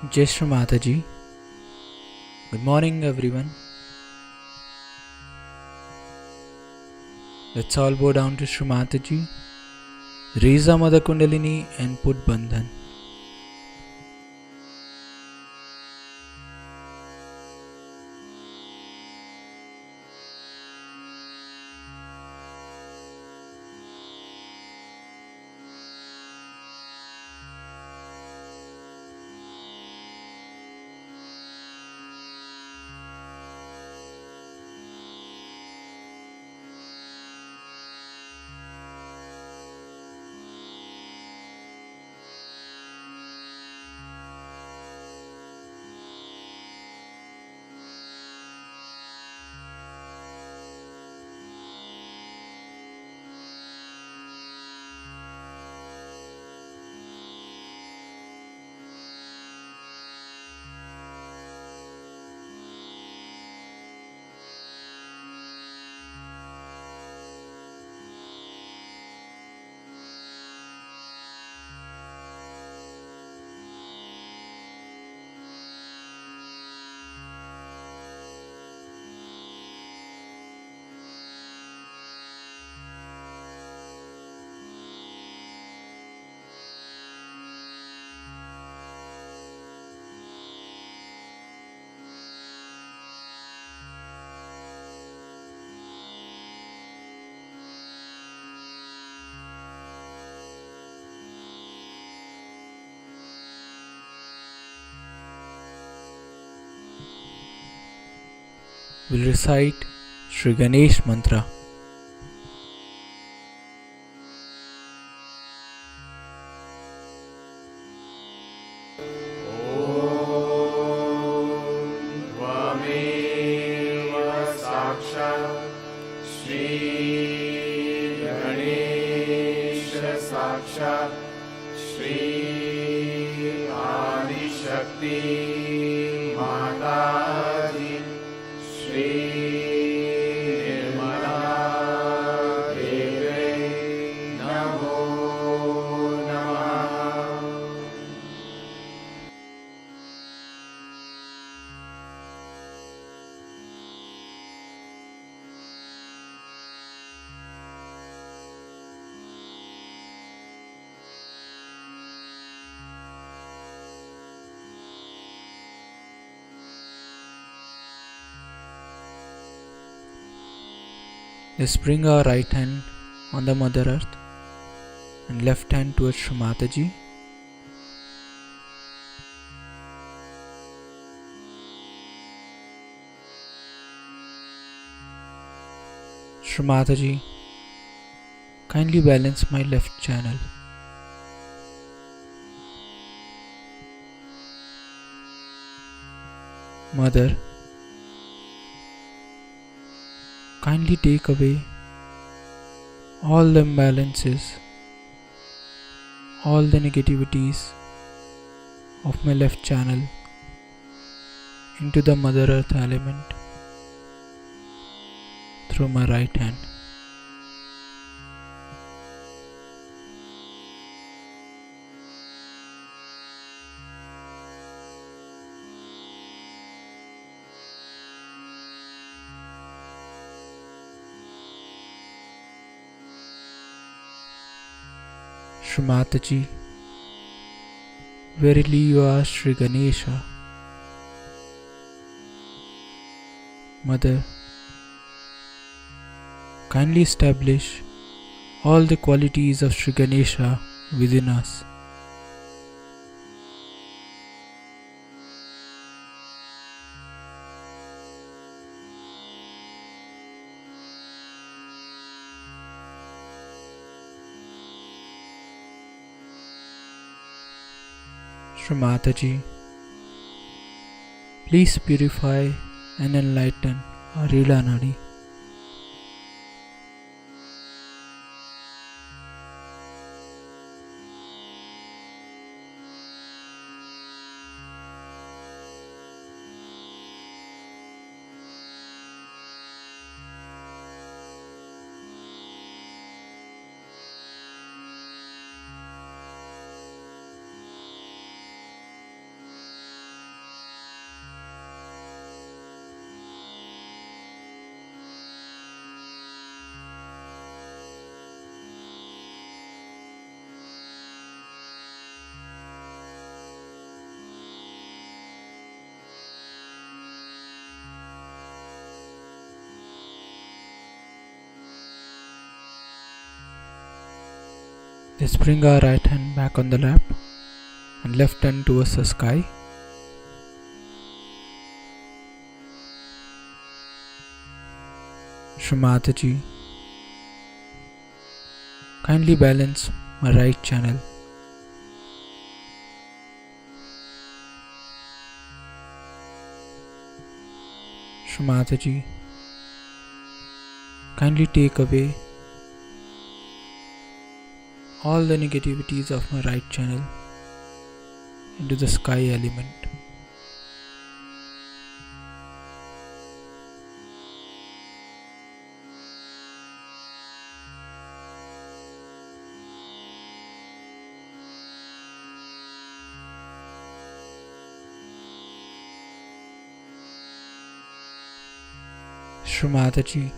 Jai Shri Mataji. Good morning, everyone. Let's all bow down to Shri Mataji, raise our Mother Kundalini and put Bandhan. We'll recite Shri Ganesh Mantra. साक्षात् श्री आदिशक्ति माताजी श्री निर्मला देवे नमो नमः। Let's bring our right hand on the Mother Earth and left hand towards Shri Mataji. Shri Mataji, kindly balance my left channel. Mother, kindly take away all the imbalances, all the negativities of my left channel into the Mother Earth element through my right hand. Shri Mataji, verily you are Shri Ganesha. Mother, kindly establish all the qualities of Shri Ganesha within us. Shri Mataji, please purify and enlighten our Rila Nadi. Let's bring our right hand back on the lap and left hand towards the sky. Shri Mataji, kindly balance my right channel. Shri Mataji, kindly take away all the negativities of my right channel into the sky element. Shri Mataji,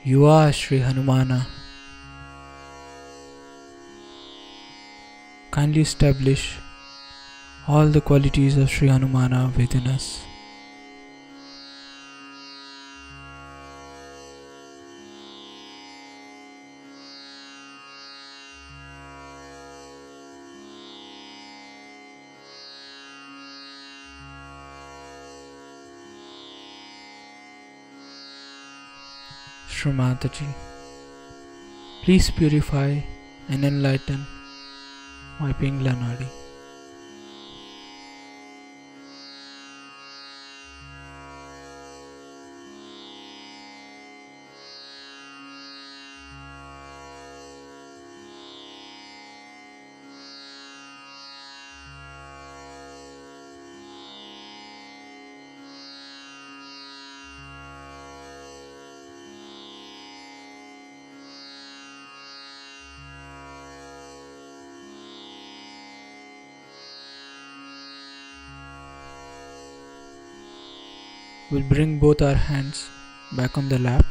you are Shri Hanumana. Kindly establish all the qualities of Shri Hanumana within us. Shri Mataji, please purify and enlighten my Pingla Nadi. We'll bring both our hands back on the lap.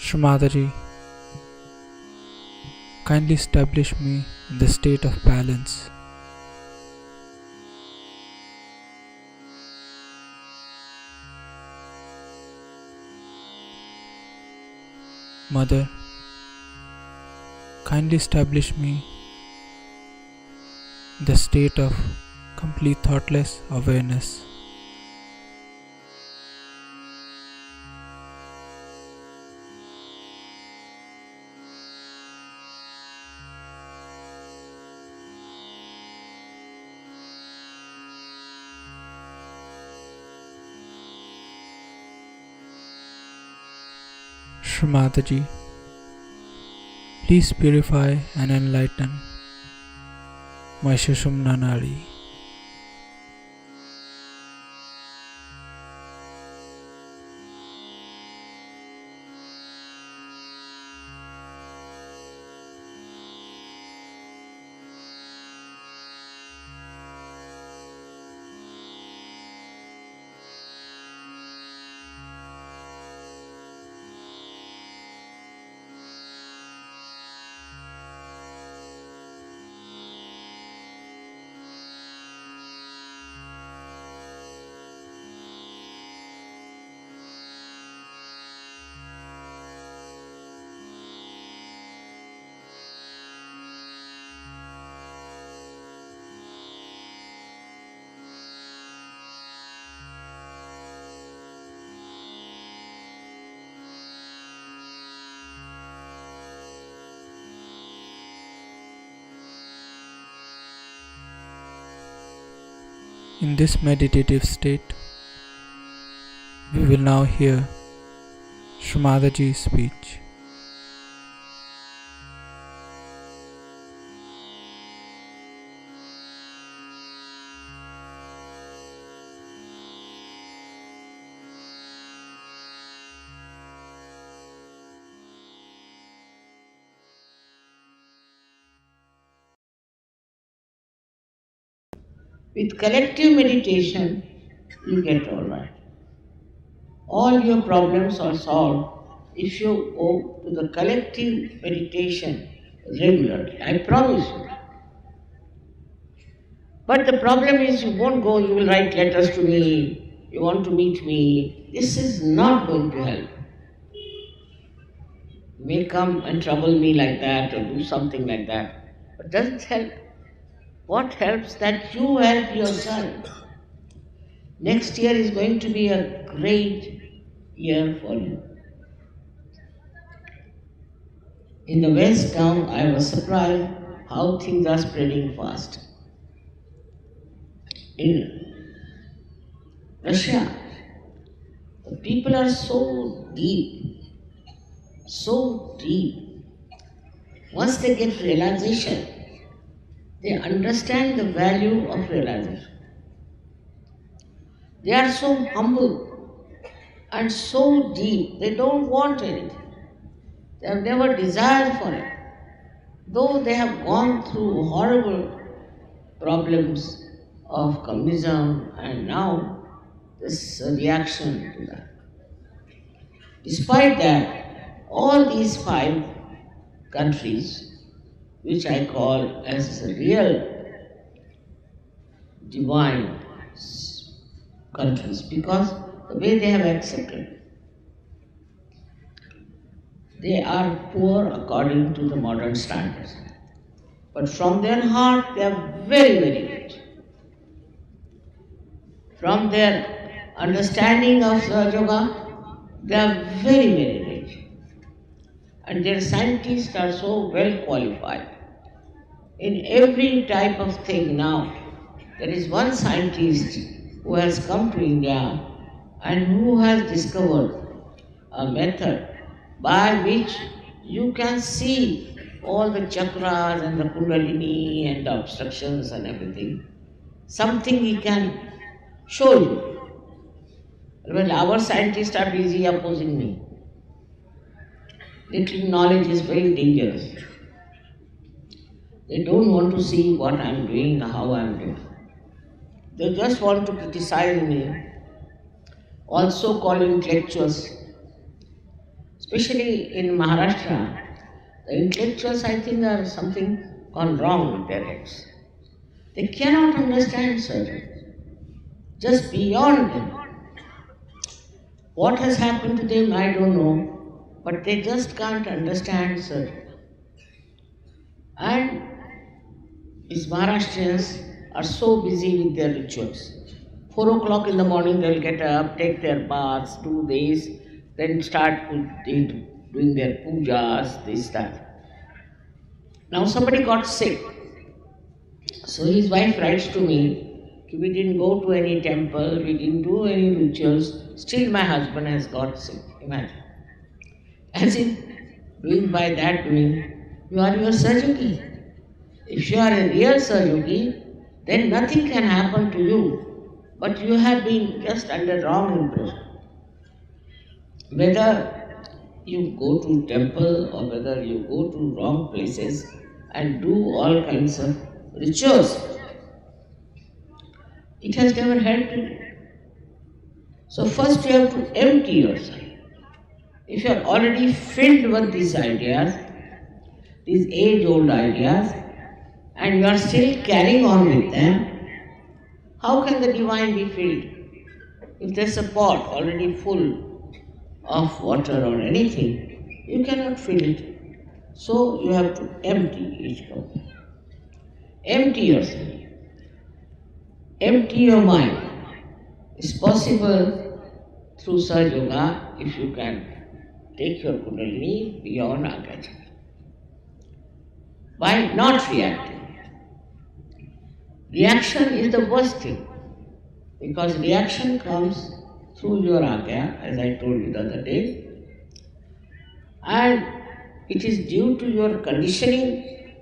Shri Mataji, kindly establish me in the state of balance. Mother, kindly establish me in the state of complete thoughtless awareness. Shri Mataji, please purify and enlighten my Sushumna Nadi. In this meditative state, we will now hear Shri Mataji's speech. With collective meditation, you get all right. All your problems are solved if you go to the collective meditation regularly. I promise you. But the problem is you won't go, you will write letters to me, you want to meet me. This is not going to help. You may come and trouble me like that or do something like that, but doesn't help. What helps? That you help yourself. Next year is going to be a great year for you. In the West now, I was surprised how things are spreading fast. In Russia, the people are so deep, so deep. Once they get realization, they understand the value of realization. They are so humble and so deep, they don't want anything. They have never desired for it. Though they have gone through horrible problems of communism and now this reaction to that. Despite that, all these 5 countries, which I call as real divine countries, because the way they have accepted, they are poor according to the modern standards. But from their heart, they are very, very rich. From their understanding of yoga, they are very, very rich. And their scientists are so well qualified. In every type of thing now, there is one scientist who has come to India and who has discovered a method by which you can see all the chakras and the kundalini and the obstructions and everything. Something he can show you. Well, our scientists are busy opposing me. Little knowledge is very dangerous. They don't want to see what I am doing, how I am doing. They just want to criticize me, also call intellectuals. Especially in Maharashtra, the intellectuals, I think, are something gone wrong with their heads. They cannot understand surgery, just beyond them. What has happened to them, I don't know, but they just can't understand surgery. And these Maharashtrians are so busy with their rituals. 4 o'clock in the morning, they'll get up, take their baths, do this, then start doing their pujas, this, that. Now somebody got sick. So his wife writes to me, we didn't go to any temple, we didn't do any rituals, still my husband has got sick. Imagine. As if doing by that doing, you are your Sahaja. If you are a real Sahaja, then nothing can happen to you, but you have been just under wrong impression. Whether you go to temple or whether you go to wrong places and do all kinds of rituals, it has never helped you. So first you have to empty yourself. If you are already filled with these ideas, these age-old ideas, and you are still carrying on with them, how can the divine be filled? If there's a pot already full of water or anything, you cannot fill it. So you have to empty each cup. Empty yourself. Empty your mind. It's possible through Sahaja Yoga if you can take your Kundalini beyond Agya Chakra. By not reacting. Reaction is the worst thing, because reaction comes through your Agya, as I told you the other day, and it is due to your conditioning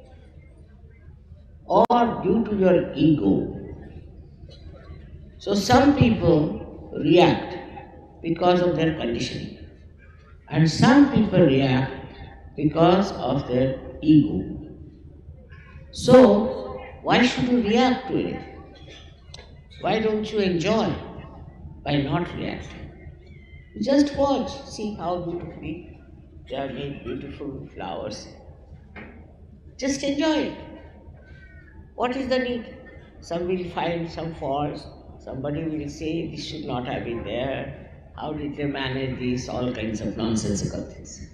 or due to your ego. So some people react because of their conditioning, and some people react because of their ego. So why should you react to it? Why don't you enjoy by not reacting? Just watch, see how beautifully they have made beautiful flowers. Just enjoy it. What is the need? some will find some faults, somebody will say this should not have been there, how did they manage this, all kinds of nonsensical things.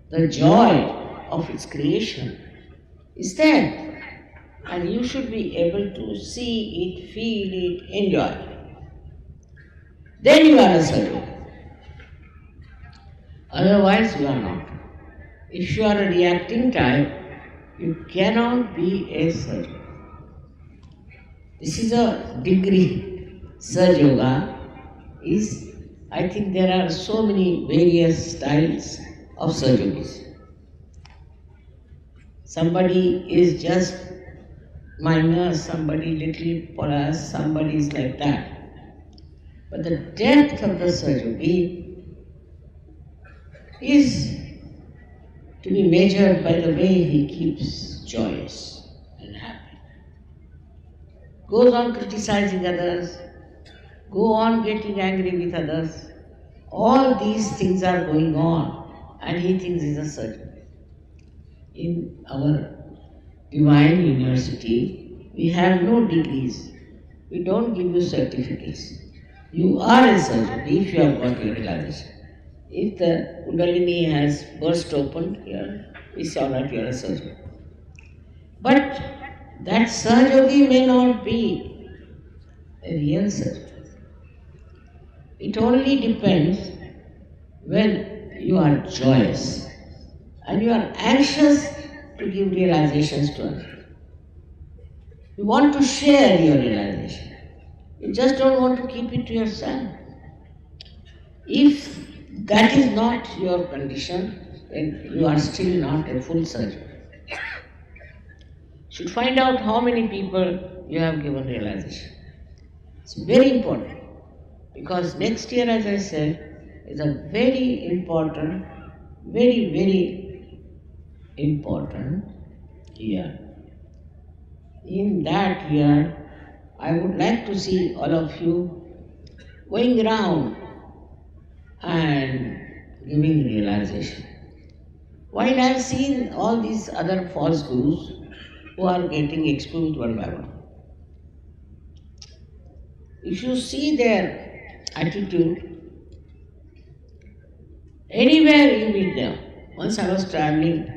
The joy of its creation is there, and you should be able to see it, feel it, enjoy it. Then you are a sadhu. Otherwise you are not. If you are a reacting type, you cannot be a sadhu. This is a degree. Sahaja Yoga is, I think there are so many various styles of Sahaja Yogis. Somebody is just minus, somebody little plus, somebody is like that. But the depth of the Sahaja Yogi is to be measured by the way he keeps joyous and happy. Goes on criticizing others, go on getting angry with others. All these things are going on and he thinks he's a sadhu. In our Divine University, we have no degrees. We don't give you certificates. You are a sadhu if you have got your realization. If the Kundalini has burst open here, we say, all right, you are a sadhu. But that Sahaja Yogi may not be a real sadhu. It only depends when you are joyous and you are anxious to give realizations to others. You want to share your realization. You just don't want to keep it to yourself. If that is not your condition, then you are still not a full sadhu. You should find out how many people you have given realization. It's very important because next year, as I said, is a very important, very important year. In that year, I would like to see all of you going around and giving realization. While I have seen all these other false gurus who are getting exposed one by one, if you see their attitude, anywhere you meet them. Once I was traveling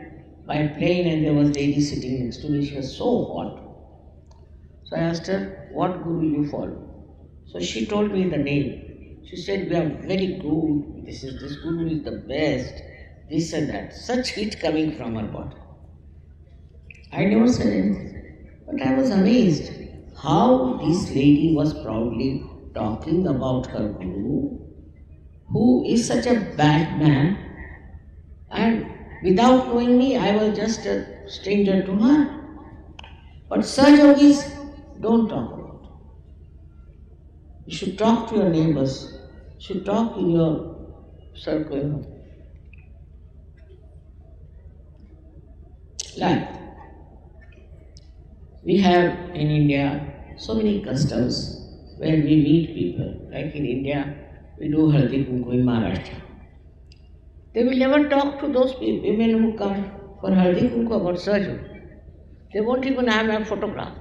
by plane and there was a lady sitting next to me, she was so hot. So I asked her, what guru you follow? So she told me the name. She said, we are very good, this guru is the best, this and that. Such heat coming from her body. I never said anything, but I was amazed how this lady was proudly talking about her guru, who is such a bad man, and without knowing me, I was just a stranger to her. But Sahaja Yogis don't talk about it. You should talk to your neighbors, you should talk in your circle. Like, we have in India so many customs where we meet people. Like in India, we do Haldi Kunku in Maharashtra. They will never talk to those women who come for Haldi Kunku about Sahaja. They won't even have a photograph.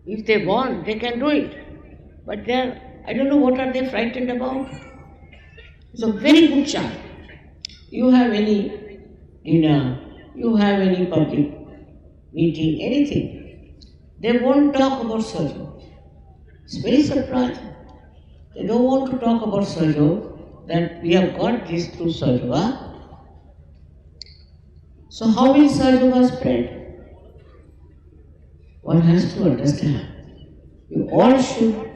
If they want, they can do it. But I don't know what are they frightened about. It's a very good child. You have any dinner, you have any public meeting, anything, they won't talk about Sahaja. It's very surprising. They don't want to talk about Sahaja, that we have got this through Sahaja. So how will Sahaja spread? One has to understand. You all should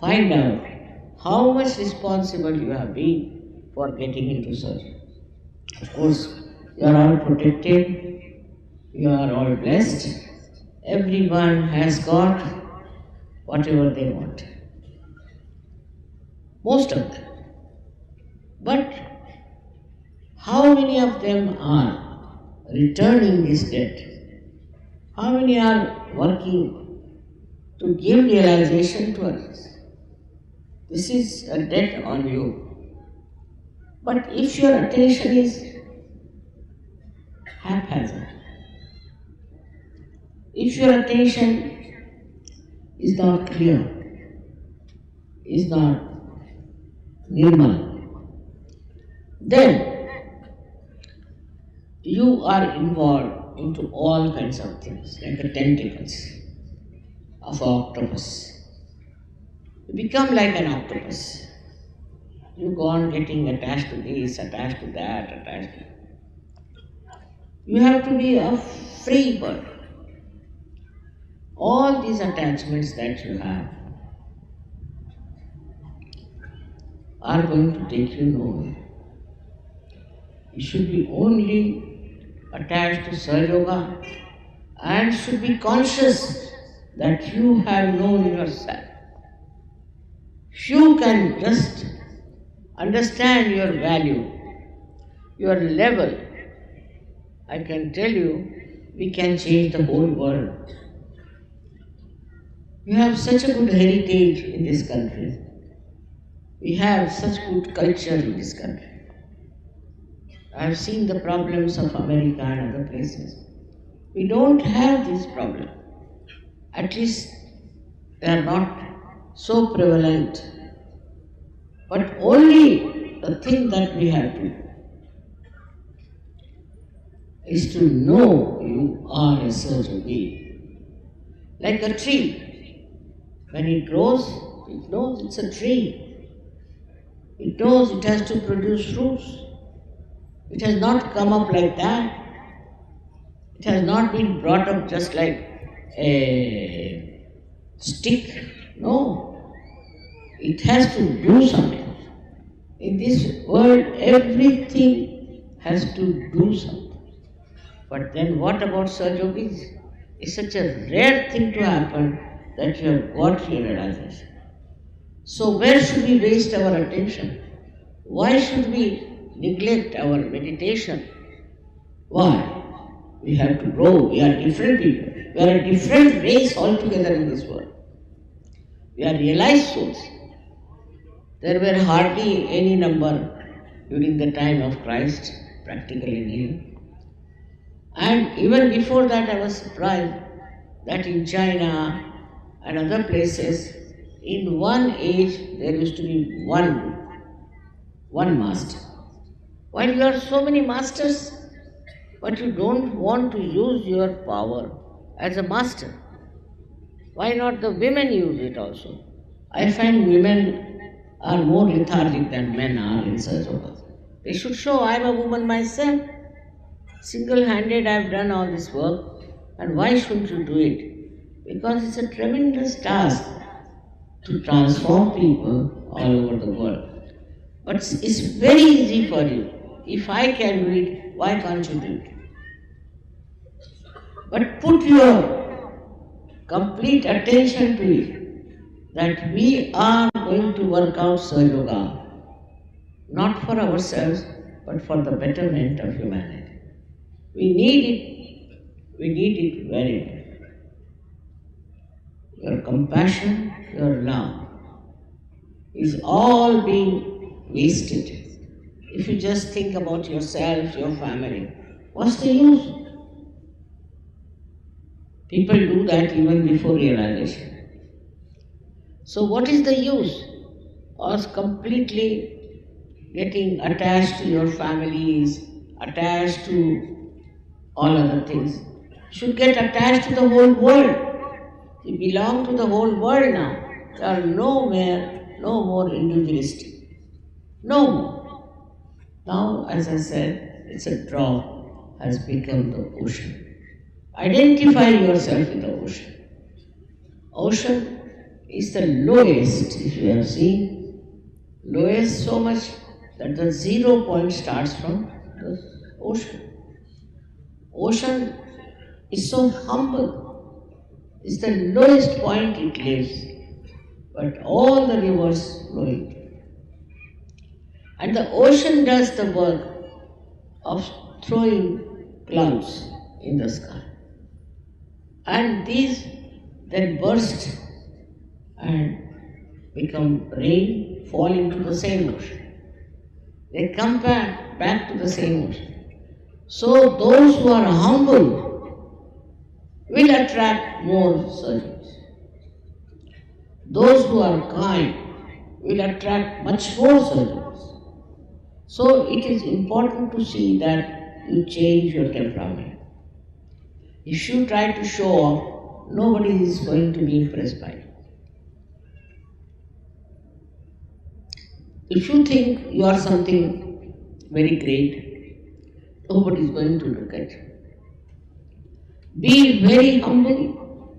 find out how much responsible you have been for getting into Sahaja. Of course, you are all protected, you are all blessed. Everyone has got whatever they want. Most of them. But how many of them are returning this debt? How many are working to give realization to others? This is a debt on you. But if your attention is haphazard, If your attention is not clear, is not nirmal, then you are involved into all kinds of things, like the tentacles of an octopus. You become like an octopus. You go on getting attached to this, attached to that, attached to... You have to be a free bird. All these attachments that you have are going to take you nowhere. You should be only attached to Sahaja Yoga and should be conscious that you have known yourself. If you can just understand your value, your level, I can tell you, we can change the whole world. We have such a good heritage in this country. We have such good culture in this country. I have seen the problems of America and other places. We don't have this problem. At least they are not so prevalent. But only the thing that we have to do is to know you are a certain being. Like a tree. When it grows, it knows it's a tree. It knows it has to produce fruits. It has not come up like that. It has not been brought up just like a stick. No. It has to do something. In this world, everything has to do something. But then what about Sahaja Yogis? It's such a rare thing to happen that you have got your realization. So where should we waste our attention? Why should we neglect our meditation? Why? We have to grow. We are different people. We are a different race altogether in this world. We are realized souls. There were hardly any number during the time of Christ, practically nil. And even before that, I was surprised that in China and other places, in one age there used to be one master. While you are so many masters, but you don't want to use your power as a master. Why not the women use it also? I find women are more lethargic than men are in Sahaja Yoga. They should show, I am a woman myself. Single-handed I have done all this work, and why shouldn't you do it? Because it's a tremendous task to transform people all over the world. But it's very easy for you. If I can do it, why can't you do it? But put your complete attention to it, that we are going to work out Sahaja Yoga, not for ourselves, but for the betterment of humanity. We need it very much. Your compassion, your love is all being wasted. If you just think about yourself, your family, what's the use? People do that even before realization. So what is the use of completely getting attached to your families, attached to all other things? You should get attached to the whole world. You belong to the whole world now. You are no more individualistic. No more. Now, as I said, it's a drop has become the ocean. Identify yourself in the ocean. Ocean is the lowest, if you have seen, lowest so much that the 0 point starts from the ocean. Ocean is so humble. It's the lowest point it lives, but all the rivers flow into it. And the ocean does the work of throwing clouds in the sky. And these then burst and become rain, fall into the same ocean. They come back to the same ocean. So those who are humble will attract more surgeons. Those who are kind will attract much more surgeons. So it is important to see that you change your temperament. If you try to show off, nobody is going to be impressed by you. If you think you are something very great, nobody is going to look at you. Be very humble,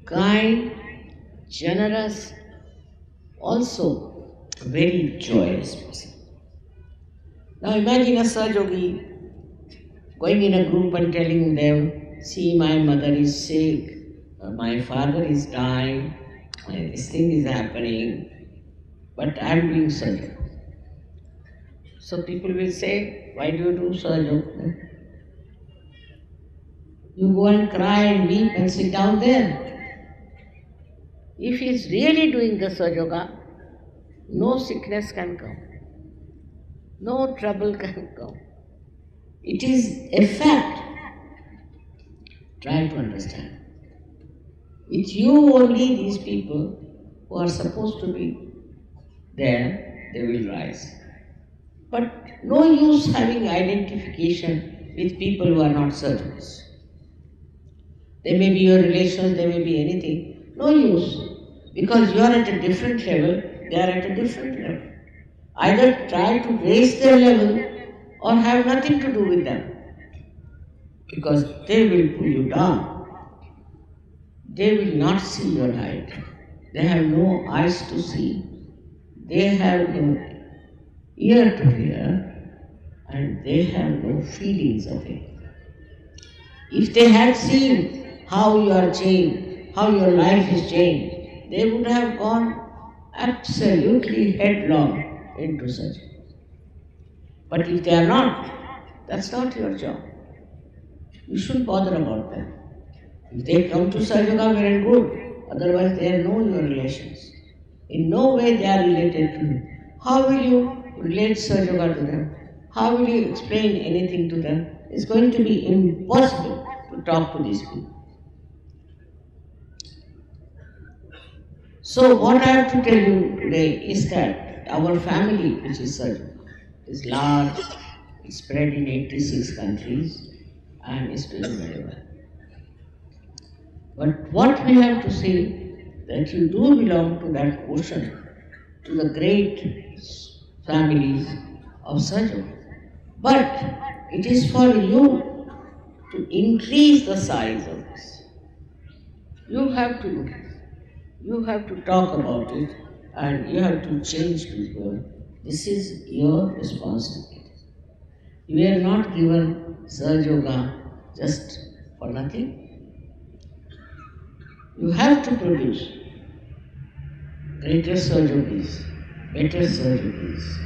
kind, generous, also very joyous person. Now imagine a Saj Yogi going in a group and telling them, see, my mother is sick, my father is dying, this thing is happening, but I am doing Saj Yoga. So people will say, why do you do Saj Yoga? You go and cry and weep and sit down there. If he is really doing the Saj Yoga, no sickness can come, no trouble can come. It is a fact. Try to understand. With you only these people who are supposed to be there, they will rise. But no use having identification with people who are not surgeons. They may be your relations, they may be anything. No use. Because you are at a different level, they are at a different level. Either try to raise their level or have nothing to do with them. Because they will pull you down. They will not see your height. They have no eyes to see. They have no ear to hear. And they have no feelings of it. If they had seen how you are changed, how your life is changed, they would have gone absolutely headlong into surgery. But if they are not, that's not your job. You shouldn't bother about them. If they come to Saj Yoga, well and good. Otherwise, they know your relations. In no way they are related to you. How will you relate Saj Yoga to them? How will you explain anything to them? It's going to be impossible to talk to these people. So what I have to tell you today is that our family, which is Saj Yoga, is large, it's spread in 86 countries, and is doing very well. But what we have to say, that you do belong to that ocean, to the great families of Saj Yoga. But it is for you to increase the size of this. You have to do it. You have to talk about it and you have to change people. This is your responsibility. You are not given Saj Yoga just for nothing. You have to produce greater Saj Yogis, better Saj Yogis,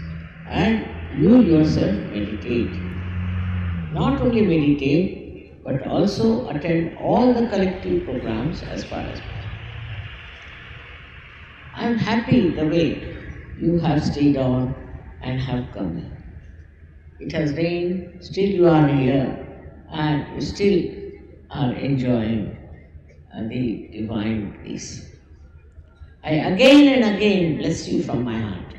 and you yourself meditate. Not only meditate, but also attend all the collective programs as far as possible. I am happy the way you have stayed on and have come here. It has rained, still you are here, and you still are enjoying the divine peace. I again and again bless you from my heart.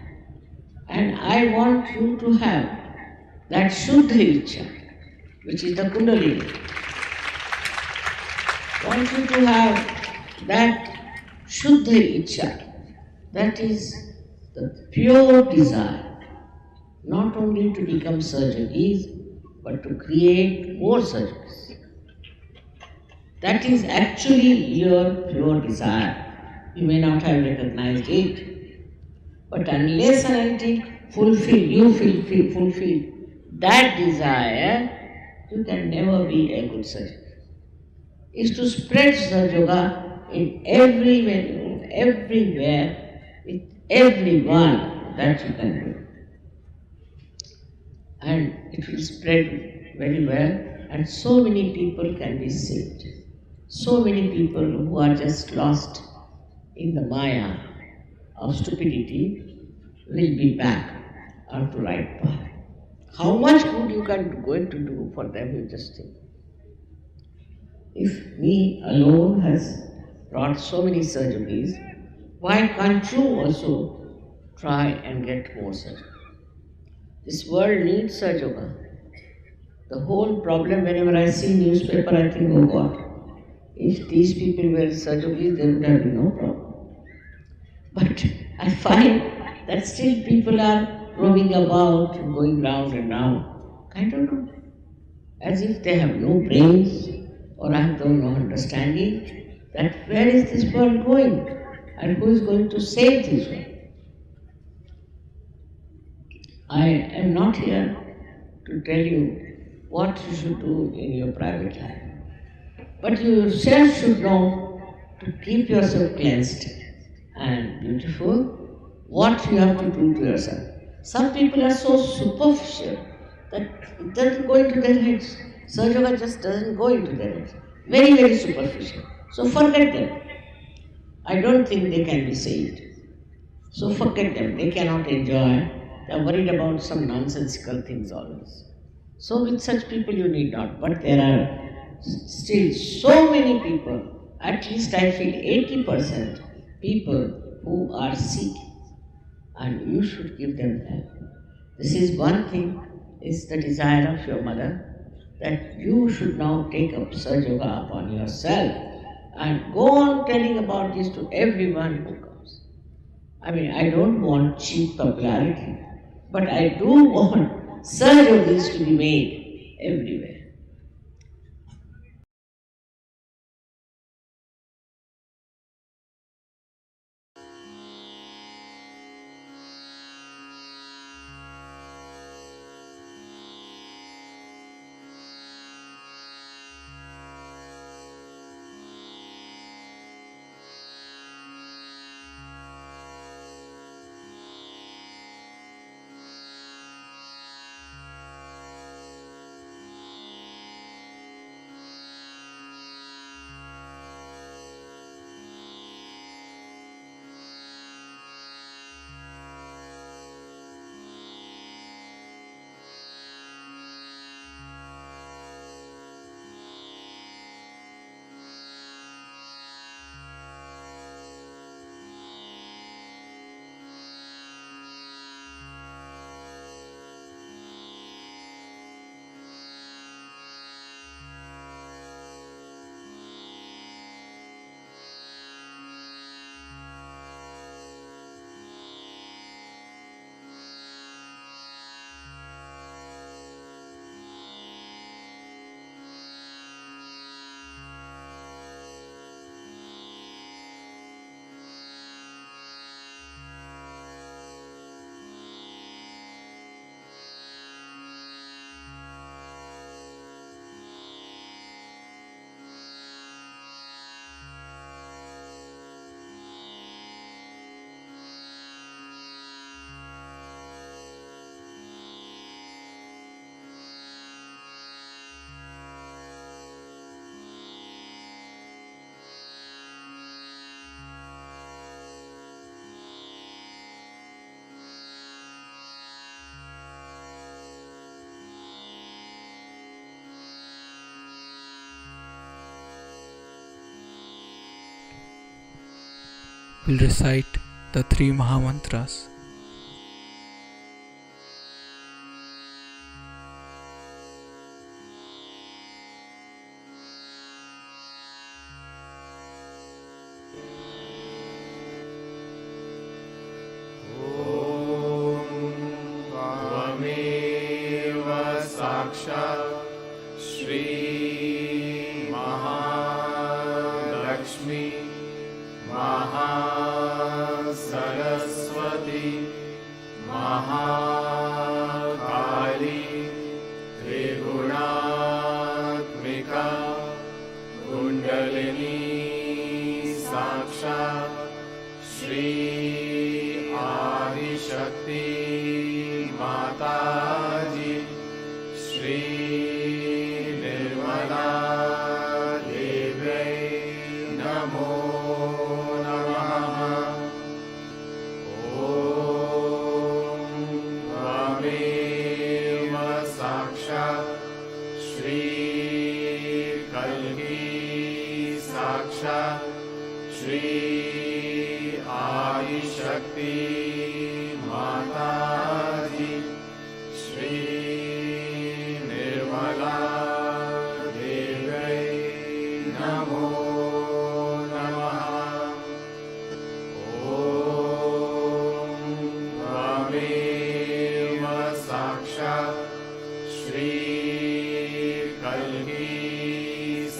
And I want you to have that Shuddha Ichcha, which is the Kundalini. I want you to have that Shuddha Ichcha, that is the pure desire, not only to become Saj Yogis, but to create more Saj Yogis. That is actually your pure desire. You may not have recognized it, but unless and until you fulfill that desire, you can never be a good Saj Yogi. Is to spread Saj Yoga in every venue, everywhere, with everyone that you can do. And it will spread very well, and so many people can be saved. So many people who are just lost in the maya of stupidity will be back onto right path. How much good you can going to do for them, you just think. If me alone has brought so many surgeries, why can't you also try and get more surgery? This world needs Surg Yoga. The whole problem, whenever I see newspaper, I think, oh God, if these people were surgeries, there would have been no problem. But I find that still people are roaming about and going round and round. I don't know. As if they have no brains or have no understanding that where is this world going and who is going to save this world. I am not here to tell you what you should do in your private life. But you yourself should know to keep yourself cleansed and beautiful, what you have to do to yourself. Some people are so superficial that it doesn't go into their heads. Surg Yoga just doesn't go into their heads. Very, very superficial. So forget them. I don't think they can be saved. So forget them. They cannot enjoy. They are worried about some nonsensical things always. So with such people you need not. But there are still so many people, at least I feel 80% people who are sick, and you should give them help. This is one thing, is the desire of your mother, that you should now take up Surg Yoga upon yourself and go on telling about this to everyone who comes. I mean, I don't want cheap popularity, but I do want Surg Yogis to be made everywhere. We'll recite the three Mahamantras. त्वमेव साक्षात् श्री महालक्ष्मी महासरस्वती महाकाली त्रिगुणात्मिका कुण्डलिनी साक्षात् श्री आदिशक्ति माताजी श्री निर्मला देव्यै नमो नमः। ॐ साक्षात् श्री आदिशक्ति माताजी श्री निर्मला देव्यै नमो नमः। ॐ त्वमेव साक्षात् श्री कल्की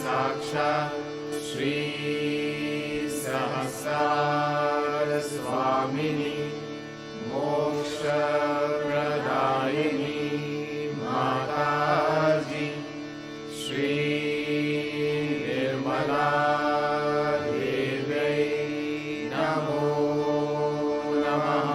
साक्षात् श्री सहस्रार स्वामिनी मोक्षप्रदायिनी माताजी श्री निर्मला देव्यै नमो नमः।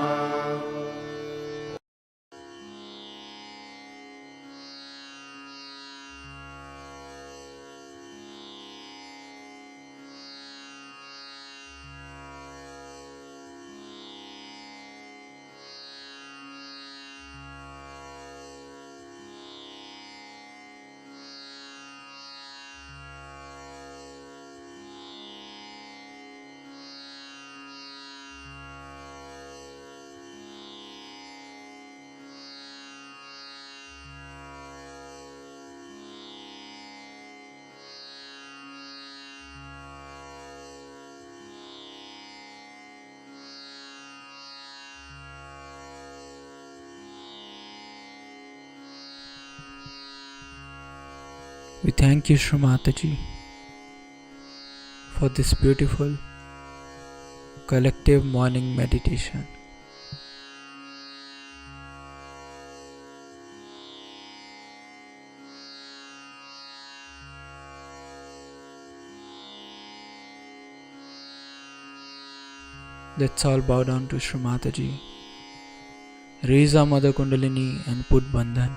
We thank you, Shri Mataji, for this beautiful collective morning meditation. Let's all bow down to Shri Mataji, raise our Mother Kundalini and put Bandhan.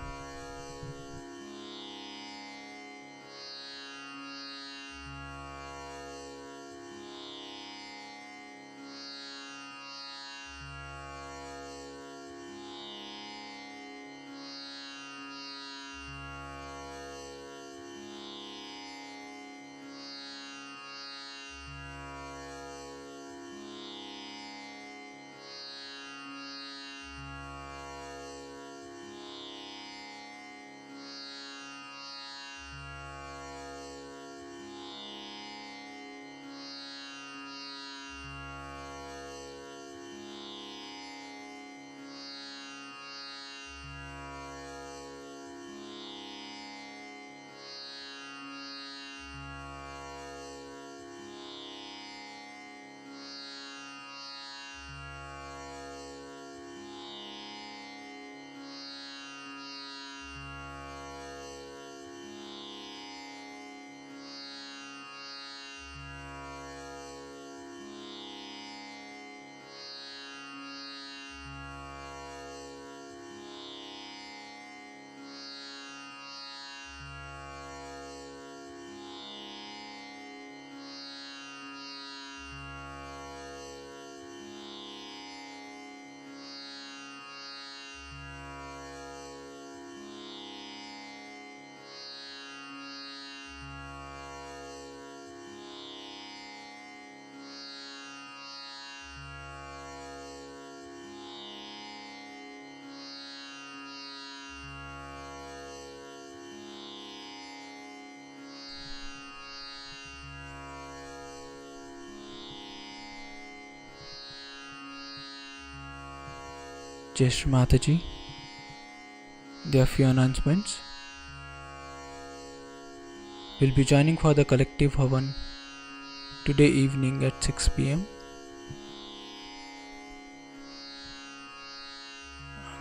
Jai Shri Mataji. There are few announcements. We'll be joining for the collective Havan today evening at 6 p.m.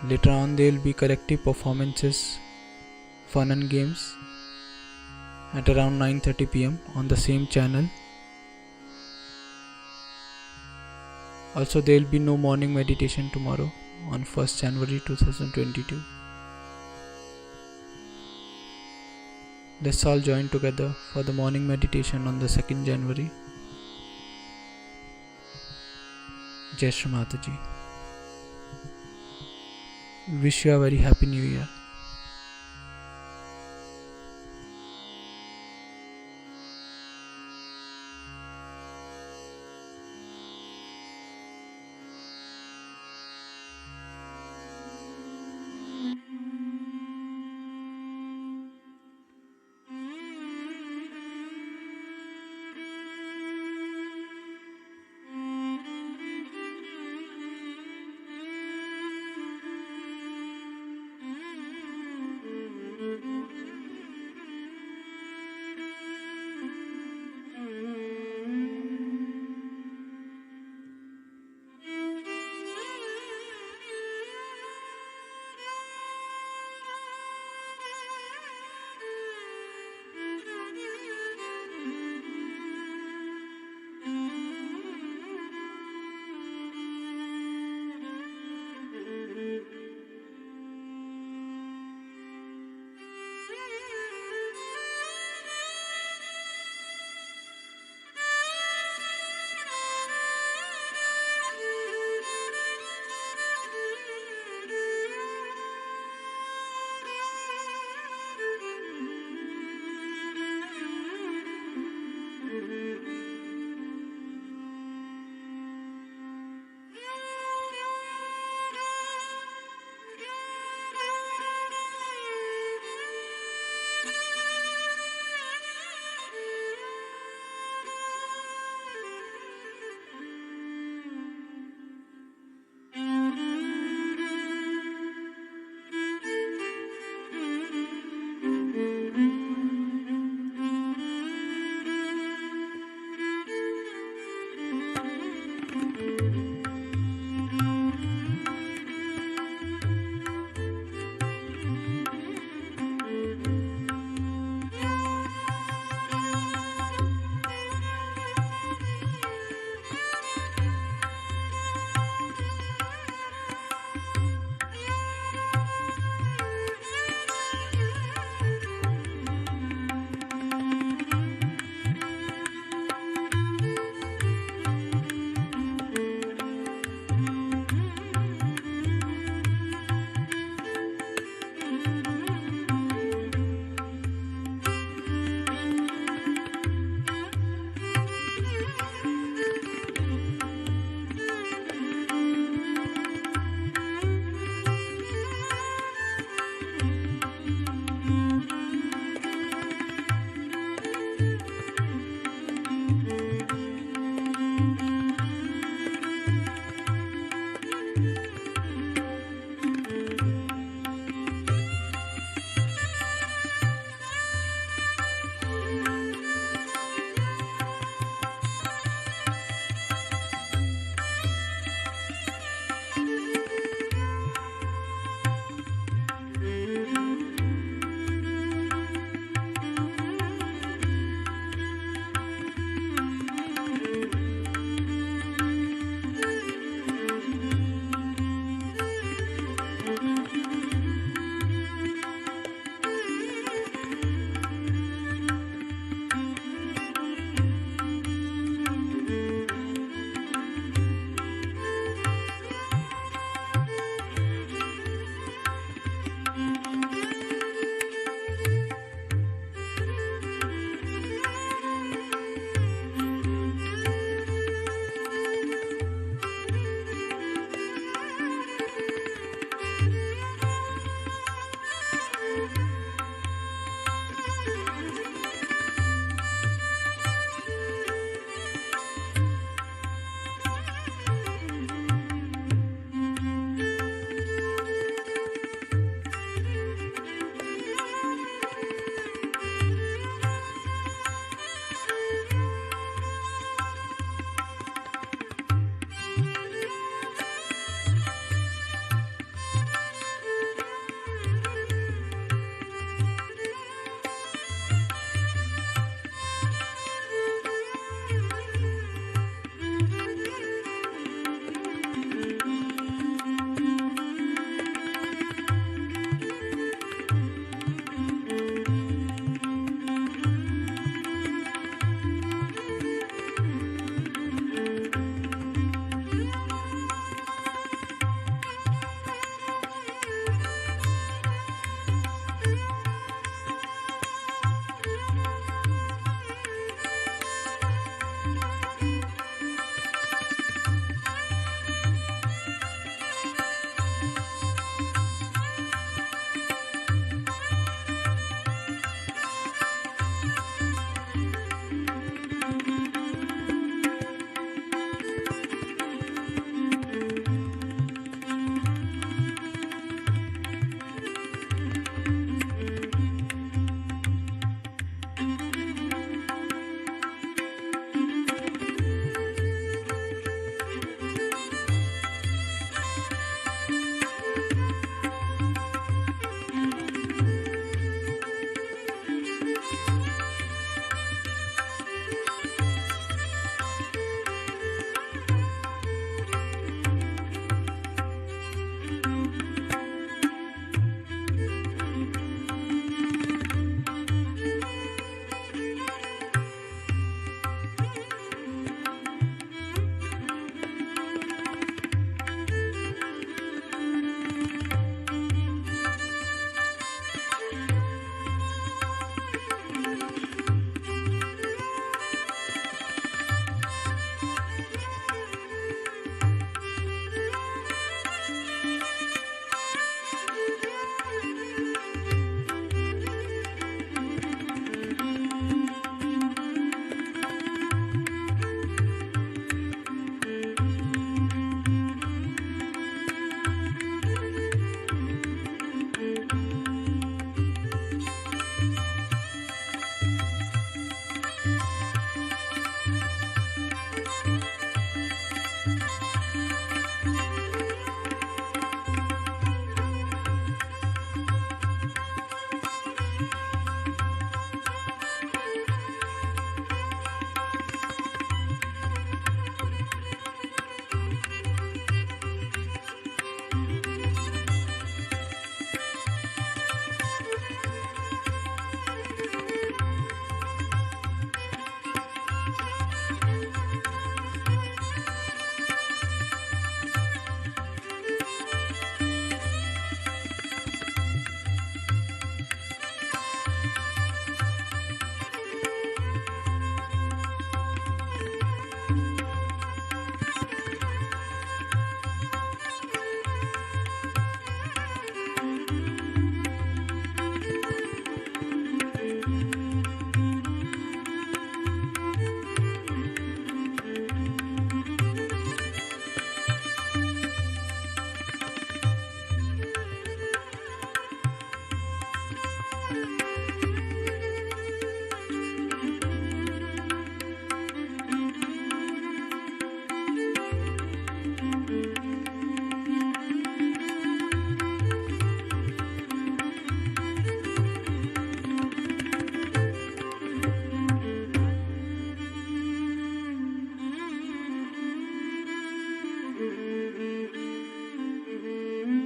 Later on there will be collective performances, fun and games at around 9:30 p.m. on the same channel. Also there will be no morning meditation tomorrow on 1st January 2022. Let's all join together for the morning meditation on the 2nd January. Jai Shri Mataji. Wish you a very happy new year.